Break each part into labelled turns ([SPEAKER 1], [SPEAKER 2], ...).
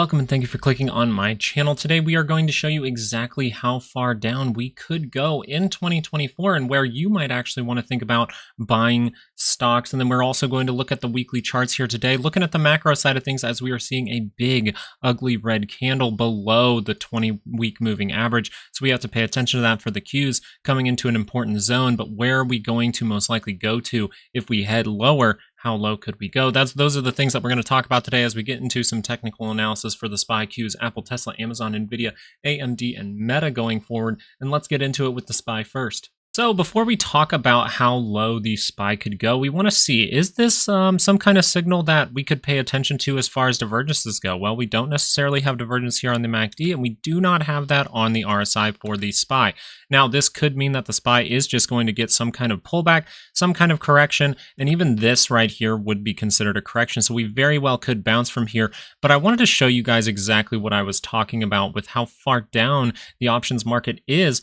[SPEAKER 1] Welcome and thank you for clicking on my channel. Today we are going to show you exactly how far down we could go in 2024 and where you might actually want to think about buying stocks. And then we're also going to look at the weekly charts here today, looking at the macro side of things as we are seeing a big ugly red candle below the 20-week moving average. So we have to pay attention to that for the Qs coming into an important zone. But where are we going to most likely go to if we head lower? How low could we go? Those are the things that we're going to talk about today as we get into some technical analysis for the SPY Qs, Apple, Tesla, Amazon, NVDA, AMD, and Meta going forward. And let's get into it with the SPY first. So before we talk about how low the SPY could go, we want to see, is this some kind of signal that we could pay attention to as far as divergences go? Well, we don't necessarily have divergence here on the MACD, and we do not have that on the RSI for the SPY. Now, this could mean that the SPY is just going to get some kind of pullback, some kind of correction, and even this right here would be considered a correction. So we very well could bounce from here, but I wanted to show you guys exactly what I was talking about with how far down the options market is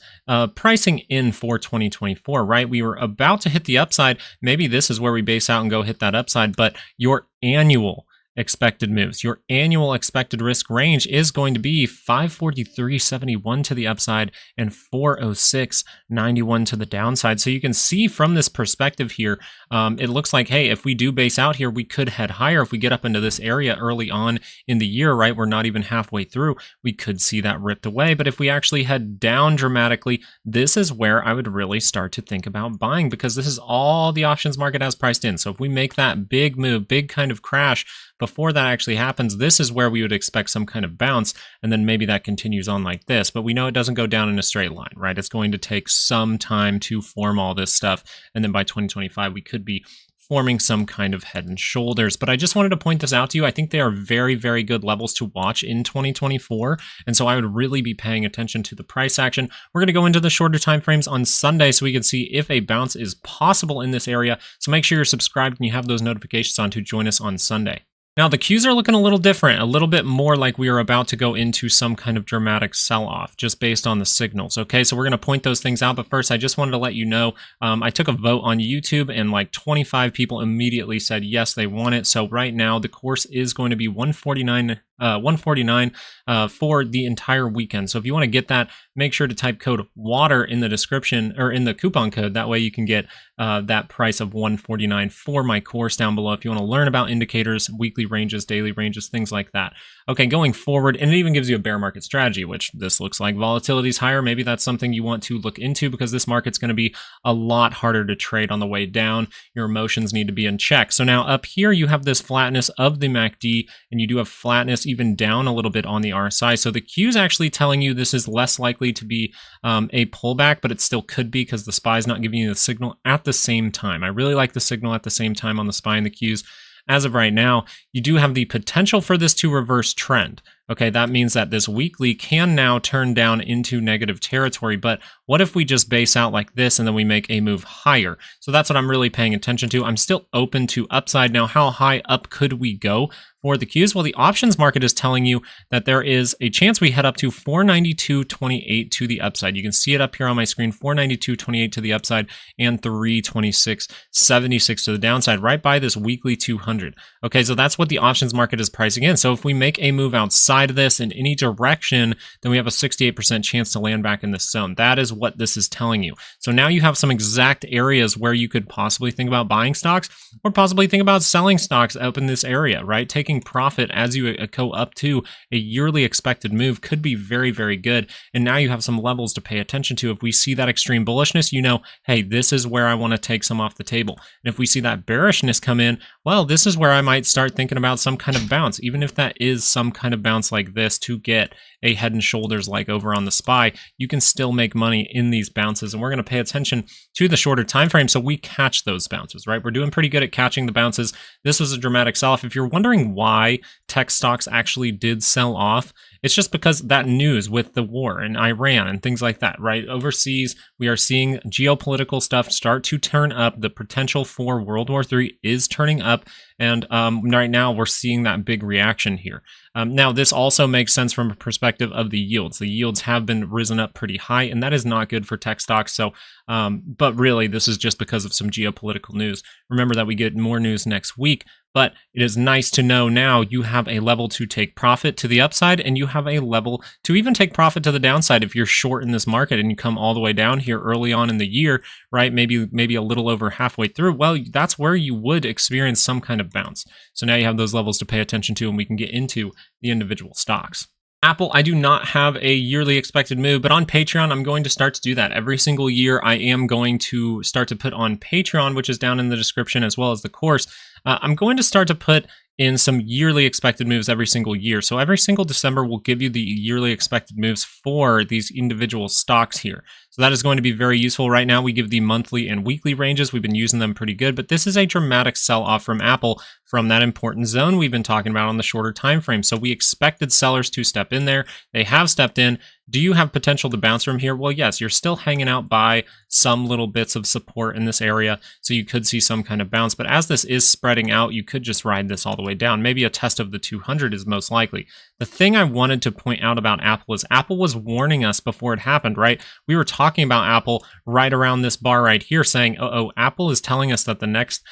[SPEAKER 1] pricing in for 2024, right? We were about to hit the upside. Maybe this is where we base out and go hit that upside, but your annual expected moves, your annual expected risk range is going to be 543.71 to the upside and 406.91 to the downside. So you can see from this perspective here, it looks like, hey, if we do base out here, we could head higher. If we get up into this area early on in the year, right, we're not even halfway through, we could see that ripped away. But if we actually head down dramatically, this is where I would really start to think about buying, because this is all the options market has priced in. So if we make that big move, big kind of crash, before that actually happens, this is where we would expect some kind of bounce, and then maybe that continues on like this. But we know it doesn't go down in a straight line, right? It's going to take some time to form all this stuff, and then by 2025, we could be forming some kind of head and shoulders. But I just wanted to point this out to you. I think they are very, very good levels to watch in 2024. And so I would really be paying attention to the price action. We're going to go into the shorter time frames on Sunday so we can see if a bounce is possible in this area. So make sure you're subscribed and you have those notifications on to join us on Sunday. Now, the Qs are looking a little different, a little bit more like we are about to go into some kind of dramatic sell-off just based on the signals. Okay, so we're going to point those things out. But first, I just wanted to let you know, I took a vote on YouTube and like 25 people immediately said, yes, they want it. So right now, the course is going to be $149 for the entire weekend. So if you want to get that, make sure to type code WATER in the description or in the coupon code. That way you can get that price of $149 for my course down below if you want to learn about indicators, weekly ranges, daily ranges, things like that. Okay, going forward, and it even gives you a bear market strategy, which this looks like volatility is higher. Maybe that's something you want to look into because this market's going to be a lot harder to trade on the way down. Your emotions need to be in check. So now up here, you have this flatness of the MACD, and you do have flatness even down a little bit on the RSI. So the Q is actually telling you this is less likely to be a pullback, but it still could be because the SPY is not giving you the signal at the same time. I really like the signal at the same time on the SPY and the Qs. As of right now, you do have the potential for this to reverse trend. Okay, that means that this weekly can now turn down into negative territory, but what if we just base out like this and then we make a move higher? So that's what I'm really paying attention to. I'm still open to upside. Now, how high up could we go for the Qs? Well, the options market is telling you that there is a chance we head up to 492.28 to the upside. You can see it up here on my screen, 492.28 to the upside and 326.76 to the downside, right by this weekly 200. Okay, so that's what the options market is pricing in. So if we make a move outside of this in any direction, then we have a 68% chance to land back in this zone. That is what this is telling you. So now you have some exact areas where you could possibly think about buying stocks or possibly think about selling stocks up in this area, right? Taking profit as you go up to a yearly expected move could be very, very good. And now you have some levels to pay attention to. If we see that extreme bullishness, you know, hey, this is where I want to take some off the table. And if we see that bearishness come in, well, this is where I might start thinking about some kind of bounce, even if that is some kind of bounce like this to get a head and shoulders like over on the SPY, you can still make money in these bounces. And we're going to pay attention to the shorter time frame so we catch those bounces, right? We're doing pretty good at catching the bounces. This was a dramatic sell-off. If you're wondering why tech stocks actually did sell off, it's just because that news with the war in Iran and things like that, right? Overseas, we are seeing geopolitical stuff start to turn up. The potential for World War III is turning up. And right now, we're seeing that big reaction here. Now, this also makes sense from a perspective of the yields. The yields have been risen up pretty high, and that is not good for tech stocks. So, but really, this is just because of some geopolitical news. Remember that we get more news next week. But it is nice to know now you have a level to take profit to the upside, and you have a level to even take profit to the downside if you're short in this market and you come all the way down here early on in the year, right? Maybe a little over halfway through. Well, that's where you would experience some kind of bounce. So now you have those levels to pay attention to, and we can get into the individual stocks. Apple, I do not have a yearly expected move, but on Patreon, I'm going to start to do that. Every single year, I am going to start to put on Patreon, which is down in the description, as well as the course. I'm going to start to put in some yearly expected moves every single year. So every single December, we'll give you the yearly expected moves for these individual stocks here. So that is going to be very useful. Right now, we give the monthly and weekly ranges. We've been using them pretty good, but this is a dramatic sell-off from Apple from that important zone we've been talking about on the shorter time frame. So we expected sellers to step in there. They have stepped in. Do you have potential to bounce from here? Well, yes, you're still hanging out by some little bits of support in this area, so you could see some kind of bounce. But as this is spreading out, you could just ride this all the way down. Maybe a test of the 200 is most likely. The thing I wanted to point out about Apple is Apple was warning us before it happened, right? We were talking about Apple right around this bar right here saying, oh, Apple is telling us that the next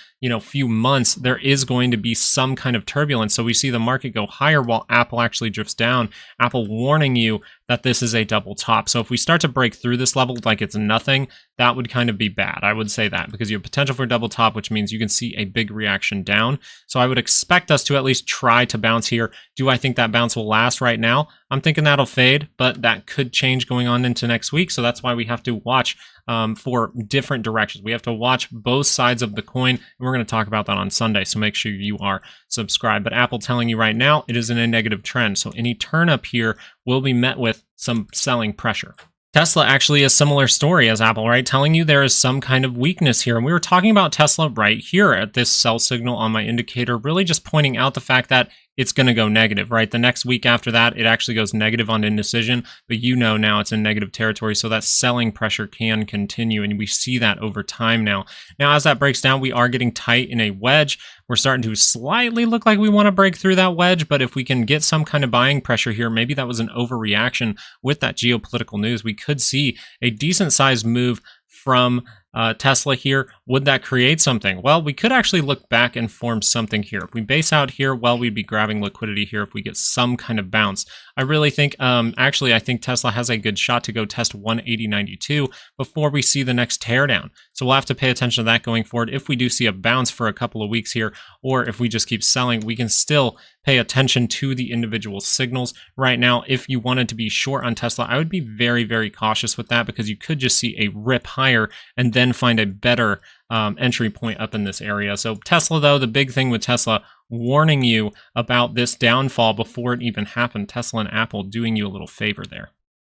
[SPEAKER 1] few months, there is going to be some kind of turbulence. So we see the market go higher while Apple actually drifts down. Apple warning you that this is a double top. So if we start to break through this level like it's nothing, that would kind of be bad. I would say that because you have potential for a double top, which means you can see a big reaction down. So I would expect us to at least try to bounce here. Do I think that bounce will last right now? I'm thinking that'll fade, but that could change going on into next week. So that's why we have to watch for different directions. We have to watch both sides of the coin, and we're going to talk about that on Sunday. So make sure you are subscribed. But Apple telling you right now, it is in a negative trend. So any turn up here will be met with some selling pressure. Tesla actually a similar story as Apple, right? Telling you there is some kind of weakness here. And we were talking about Tesla right here at this sell signal on my indicator, really just pointing out the fact that it's going to go negative, right? The next week after that, it actually goes negative on indecision, but now it's in negative territory, so that selling pressure can continue, and we see that over time now. Now, as that breaks down, we are getting tight in a wedge. We're starting to slightly look like we want to break through that wedge, but if we can get some kind of buying pressure here, maybe that was an overreaction with that geopolitical news, we could see a decent-sized move from Tesla here. Would that create something? Well, we could actually look back and form something here. If we base out here, well, we'd be grabbing liquidity here if we get some kind of bounce. I really think, I think Tesla has a good shot to go test 180.92 before we see the next teardown. So we'll have to pay attention to that going forward. If we do see a bounce for a couple of weeks here, or if we just keep selling, we can still pay attention to the individual signals. Right now, if you wanted to be short on Tesla, I would be very, very cautious with that because you could just see a rip higher and then find a better entry point up in this area. So Tesla, though, the big thing with Tesla, warning you about this downfall before it even happened. Tesla and Apple doing you a little favor there.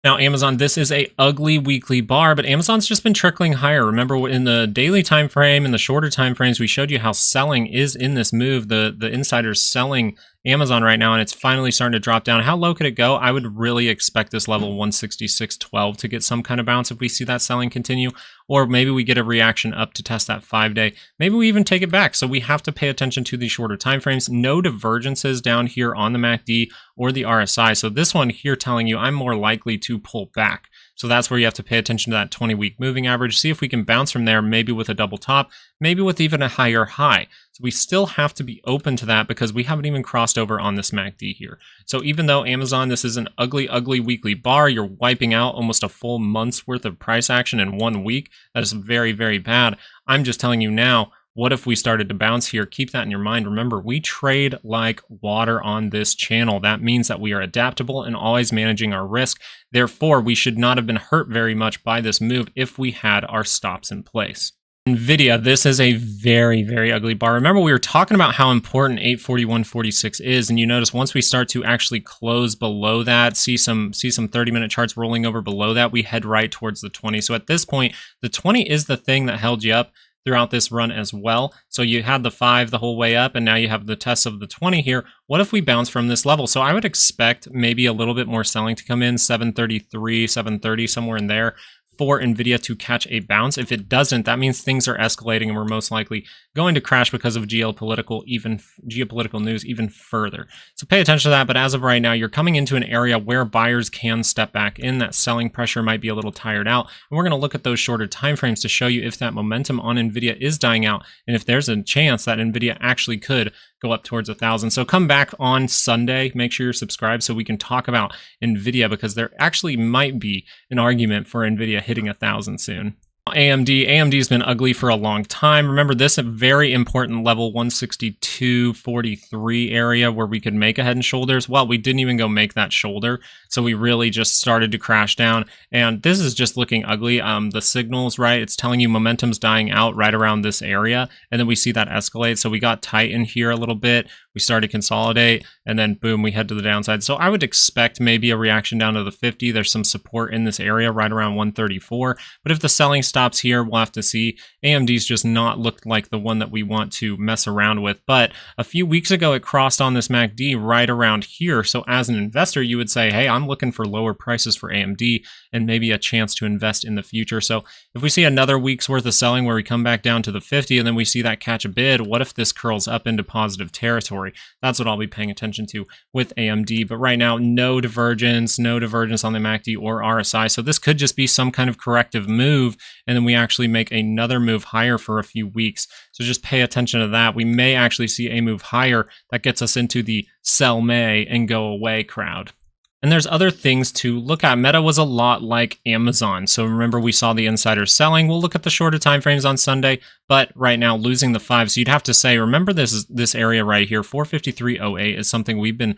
[SPEAKER 1] Now, Amazon, this is a ugly weekly bar, but Amazon's just been trickling higher. Remember, in the daily time frame and the shorter time frames, we showed you how selling is in this move. The insiders selling Amazon right now, and it's finally starting to drop down. How low could it go? I would really expect this level 166.12 to get some kind of bounce if we see that selling continue, or maybe we get a reaction up to test that 5-day. Maybe we even take it back. So we have to pay attention to the shorter time frames. No divergences down here on the MACD or the RSI. So this one here telling you I'm more likely to pull back. So that's where you have to pay attention to that 20-week moving average. See if we can bounce from there, maybe with a double top, maybe with even a higher high. So we still have to be open to that because we haven't even crossed over on this MACD here. So even though Amazon, this is an ugly, ugly weekly bar, you're wiping out almost a full month's worth of price action in 1 week. That is very, very bad. I'm just telling you now, what if we started to bounce here? Keep that in your mind. Remember, we trade like water on this channel. That means that we are adaptable and always managing our risk. Therefore, we should not have been hurt very much by this move if we had our stops in place. NVIDIA, this is a very, very ugly bar. Remember, we were talking about how important 841.46 is, and you notice once we start to actually close below that, see some 30-minute charts rolling over below that, we head right towards the 20. So at this point, the 20 is the thing that held you up throughout this run as well. So you had the 5 the whole way up, and now you have the test of the 20 here. What if we bounce from this level? So I would expect maybe a little bit more selling to come in, 733, 730, somewhere in there, for NVIDIA to catch a bounce. If it doesn't, that means things are escalating and we're most likely going to crash because of geopolitical news even further. So pay attention to that. But as of right now, you're coming into an area where buyers can step back in. That selling pressure might be a little tired out. And we're going to look at those shorter timeframes to show you if that momentum on NVIDIA is dying out and if there's a chance that NVIDIA actually could go up towards 1,000. So come back on Sunday. Make sure you're subscribed so we can talk about NVIDIA, because there actually might be an argument for NVIDIA hitting 1,000 soon. AMD has been ugly for a long time. Remember this a very important level 162.43 area where we could make a head and shoulders. Well, we didn't even go make that shoulder, so we really just started to crash down, and this is just looking ugly. The signals, right, it's telling you momentum's dying out right around this area, and then we see that escalate. So we got tight in here a little bit, we started to consolidate, and then boom, we head to the downside. So I would expect maybe a reaction down to the 50. There's some support in this area right around 134, but if the selling stops here, we'll have to see. AMD's just not looked like the one that we want to mess around with, but a few weeks ago it crossed on this MACD right around here. So as an investor, you would say, hey, I'm looking for lower prices for AMD and maybe a chance to invest in the future. So if we see another week's worth of selling where we come back down to the 50 and then we see that catch a bid, what if this curls up into positive territory? That's what I'll be paying attention to with AMD. But right now, no divergence on the MACD or RSI. So this could just be some kind of corrective move, and then we actually make another move higher for a few weeks. So just pay attention to that. We may actually see a move higher that gets us into the sell May and go away crowd. And there's other things to look at. Meta was a lot like Amazon. So remember, we saw the insiders selling. We'll look at the shorter time frames on Sunday, but right now losing the 5. So you'd have to say, remember this area right here, 453.08 is something we've been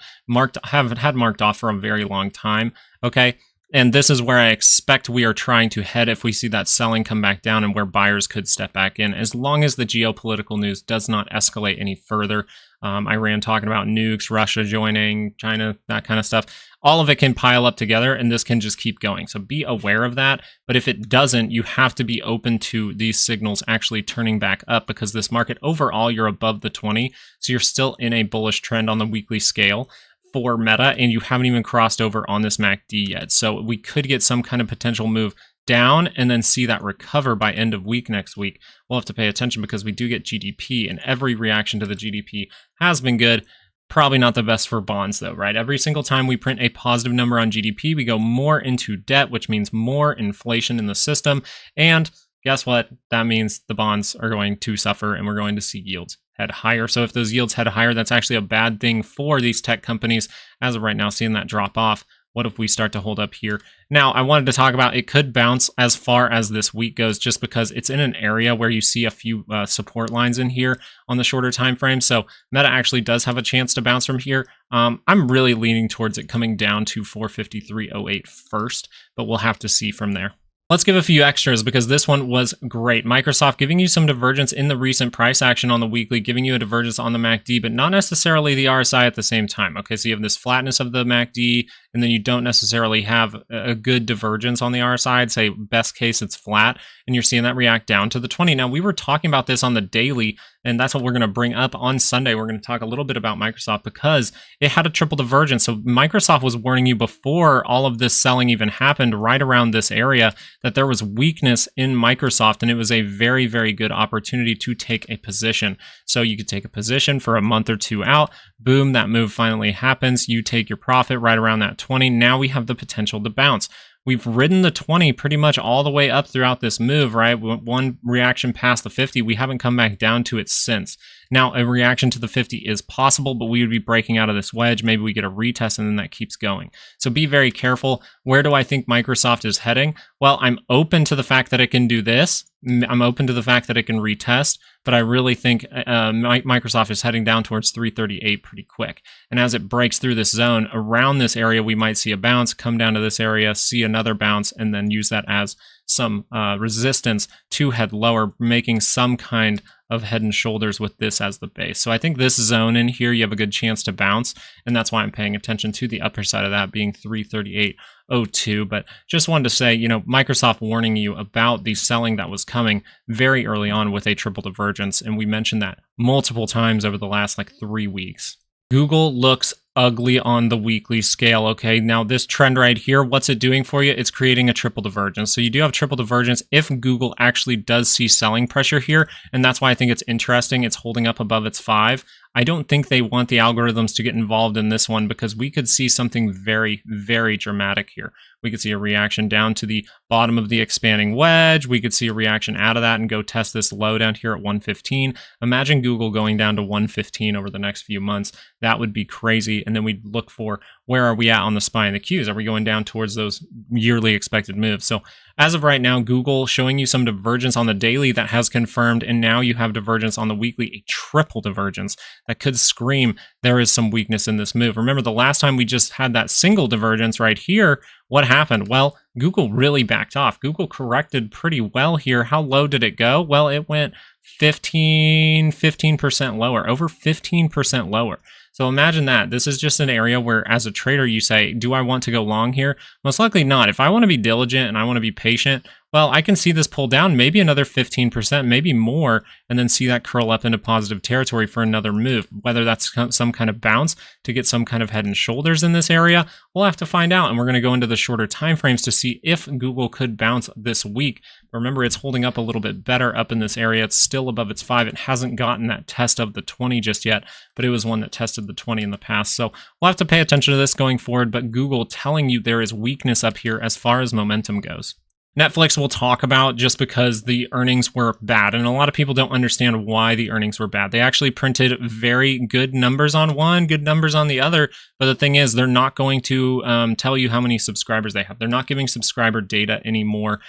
[SPEAKER 1] had marked off for a very long time. Okay. And this is where I expect we are trying to head if we see that selling come back down and where buyers could step back in, as long as the geopolitical news does not escalate any further. Iran talking about nukes, Russia joining, China, that kind of stuff. All of it can pile up together and this can just keep going. So be aware of that. But if it doesn't, you have to be open to these signals actually turning back up, because this market overall, you're above the 20. So you're still in a bullish trend on the weekly scale for Meta, and you haven't even crossed over on this MACD yet. So we could get some kind of potential move down and then see that recover by end of week next week. We'll have to pay attention because we do get GDP, and every reaction to the GDP has been good. Probably not the best for bonds though, right? Every single time we print a positive number on GDP, we go more into debt, which means more inflation in the system. And guess what? That means the bonds are going to suffer and we're going to see yields head higher. So if those yields head higher, that's actually a bad thing for these tech companies. As of right now, seeing that drop off. What if we start to hold up here? Now, I wanted to talk about it could bounce as far as this week goes, just because it's in an area where you see a few support lines in here on the shorter time frame. So Meta actually does have a chance to bounce from here. I'm really leaning towards it coming down to 453.08 first, but we'll have to see from there. Let's give a few extras because this one was great. Microsoft giving you some divergence in the recent price action on the weekly, giving you a divergence on the MACD, but not necessarily the RSI at the same time. Okay, so you have this flatness of the MACD, and then you don't necessarily have a good divergence on the RSI. I'd say best case it's flat, and you're seeing that react down to the 20. Now, we were talking about this on the daily, and that's what we're going to bring up on Sunday. We're going to talk a little bit about Microsoft because it had a triple divergence. So Microsoft was warning you before all of this selling even happened, right around this area, that there was weakness in Microsoft, and it was a very, very good opportunity to take a position. So you could take a position for a month or two out. Boom, that move finally happens. You take your profit right around that 20. Now we have the potential to bounce. We've ridden the 20 pretty much all the way up throughout this move, right? One reaction past the 50, we haven't come back down to it since. Now, a reaction to the 50 is possible, but we would be breaking out of this wedge. Maybe we get a retest and then that keeps going. So be very careful. Where do I think Microsoft is heading? Well, I'm open to the fact that it can do this. I'm open to the fact that it can retest, but I really think Microsoft is heading down towards 338 pretty quick. And as it breaks through this zone, around this area, we might see a bounce, come down to this area, see another bounce, and then use that as some resistance to head lower, making some kind of head and shoulders with this as the base. So I think this zone in here, you have a good chance to bounce, and that's why I'm paying attention to the upper side of that being 338.02. But just wanted to say, you know, Microsoft warning you about the selling that was coming very early on with a triple divergence, and we mentioned that multiple times over the last like 3 weeks. Google looks ugly on the weekly scale. Okay, now this trend right here, what's it doing for you? It's creating a triple divergence. So you do have triple divergence if Google actually does see selling pressure here, and that's why I think it's interesting. It's holding up above its 5. I don't think they want the algorithms to get involved in this one because we could see something very, very dramatic here. We could see a reaction down to the bottom of the expanding wedge. We could see a reaction out of that and go test this low down here at 115. Imagine Google going down to 115 over the next few months. That would be crazy. And then we'd look for where are we at on the SPY and the Qs? Are we going down towards those yearly expected moves? So as of right now, Google showing you some divergence on the daily that has confirmed, and now you have divergence on the weekly, a triple divergence that could scream there is some weakness in this move. Remember the last time we just had that single divergence right here, what happened? Well, Google really backed off. Google corrected pretty well here. How low did it go? Well, it went 15% lower, over 15% lower. So imagine that. This is just an area where as a trader you say, do I want to go long here? Most likely not. If I want to be diligent and I want to be patient, well, I can see this pull down maybe another 15%, maybe more, and then see that curl up into positive territory for another move. Whether that's some kind of bounce to get some kind of head and shoulders in this area, we'll have to find out. And we're going to go into the shorter time frames to see if Google could bounce this week. Remember, it's holding up a little bit better up in this area. It's still above its 5. It hasn't gotten that test of the 20 just yet, but it was one that tested the 20 in the past. So we'll have to pay attention to this going forward, but Google telling you there is weakness up here as far as momentum goes. Netflix we'll talk about just because the earnings were bad, and a lot of people don't understand why the earnings were bad. They actually printed very good numbers on one, good numbers on the other, but the thing is they're not going to tell you how many subscribers they have. They're not giving subscriber data anymore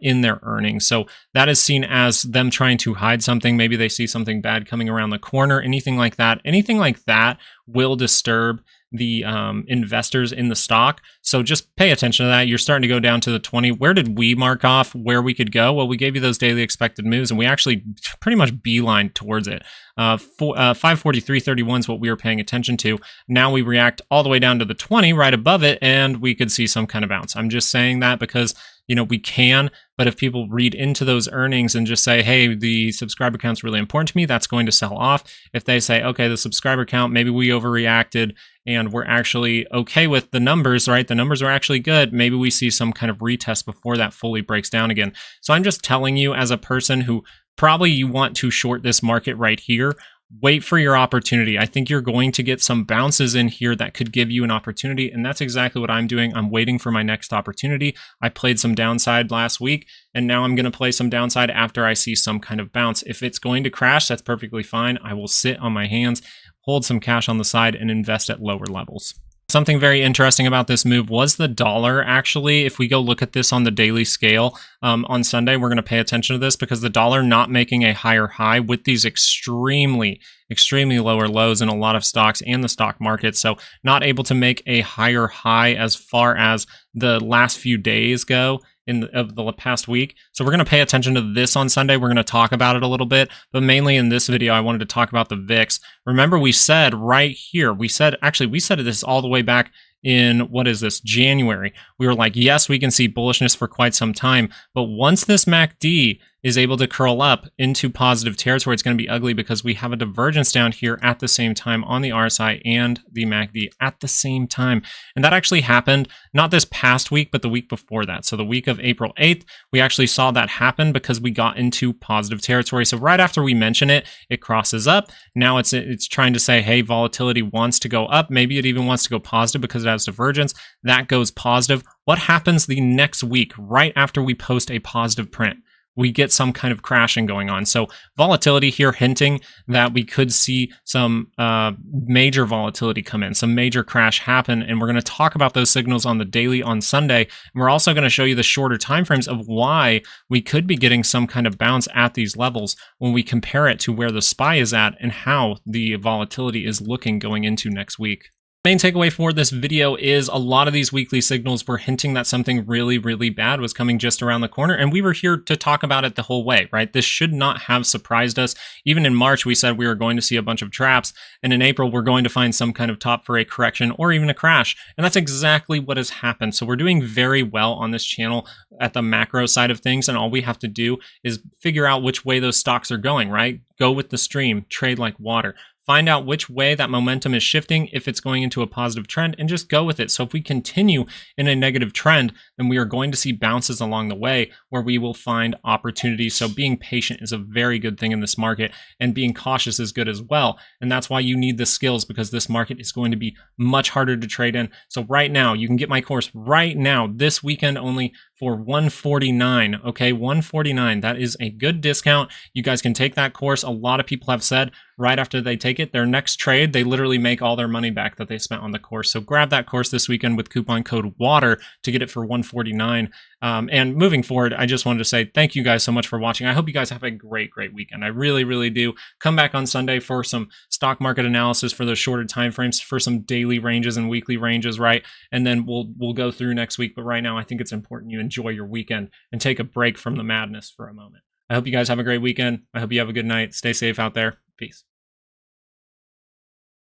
[SPEAKER 1] in their earnings. So that is seen as them trying to hide something. Maybe they see something bad coming around the corner, anything like that. Anything like that will disturb the investors in the stock. So just pay attention to that. You're starting to go down to the 20. Where did we mark off where we could go? Well, we gave you those daily expected moves, and we actually pretty much beelined towards it. 543.31 is what we were paying attention to. Now we react all the way down to the 20 right above it, and we could see some kind of bounce. I'm just saying that because we can, but if people read into those earnings and just say, hey, the subscriber count's really important to me, that's going to sell off. If they say, okay, the subscriber count, maybe we overreacted and we're actually okay with the numbers, right? The numbers are actually good. Maybe we see some kind of retest before that fully breaks down again. So I'm just telling you as a person who probably you want to short this market right here, wait for your opportunity. I think you're going to get some bounces in here that could give you an opportunity, and that's exactly what I'm doing. I'm waiting for my next opportunity. I played some downside last week, and now I'm going to play some downside after I see some kind of bounce. If it's going to crash, that's perfectly fine. I will sit on my hands, hold some cash on the side, and invest at lower levels. Something very interesting about this move was the dollar, actually. If we go look at this on the daily scale on Sunday, we're going to pay attention to this because the dollar not making a higher high with these extremely lower lows in a lot of stocks and the stock market. So not able to make a higher high as far as the last few days go of the past week. So we're going to pay attention to this on Sunday. We're going to talk about it a little bit, but mainly in this video, I wanted to talk about the VIX. Remember, we said right here, we said this all the way back in, what is this, January. We were like, yes, we can see bullishness for quite some time, but once this MACD is able to curl up into positive territory, it's going to be ugly because we have a divergence down here at the same time on the RSI and the MACD at the same time. And that actually happened not this past week, but the week before that. So the week of April 8th, we actually saw that happen because we got into positive territory. So right after we mention it, it crosses up. Now it's trying to say, hey, volatility wants to go up. Maybe it even wants to go positive because it has divergence. That goes positive. What happens the next week right after we post a positive print? We get some kind of crashing going on. So volatility here hinting that we could see some major volatility come in, some major crash happen. And we're going to talk about those signals on the daily on Sunday. And we're also going to show you the shorter timeframes of why we could be getting some kind of bounce at these levels when we compare it to where the SPY is at and how the volatility is looking going into next week. Main takeaway for this video is a lot of these weekly signals were hinting that something really, really bad was coming just around the corner, and we were here to talk about it the whole way, right? This should not have surprised us. Even in March, we said we were going to see a bunch of traps, and in April, we're going to find some kind of top for a correction or even a crash, and that's exactly what has happened. So we're doing very well on this channel at the macro side of things, and all we have to do is figure out which way those stocks are going, right? Go with the stream, trade like water. find out which way that momentum is shifting, if it's going into a positive trend, and just go with it. So if we continue in a negative trend, then we are going to see bounces along the way where we will find opportunities. So being patient is a very good thing in this market, and being cautious is good as well. And that's why you need the skills, because this market is going to be much harder to trade in. So right now, you can get my course right now, this weekend only, for $149. Okay, $149. That is a good discount. You guys can take that course. A lot of people have said right after they take it, their next trade, they literally make all their money back that they spent on the course. So grab that course this weekend with coupon code WATER to get it for $149. And moving forward, I just wanted to say thank you guys so much for watching. I hope you guys have a great weekend. I really, really do. Come back on Sunday for some stock market analysis for those shorter time frames, for some daily ranges and weekly ranges, right? And then we'll go through next week. But right now, I think it's important you enjoy your weekend and take a break from the madness for a moment. I hope you guys have a great weekend. I hope you have a good night. Stay safe out there. Peace.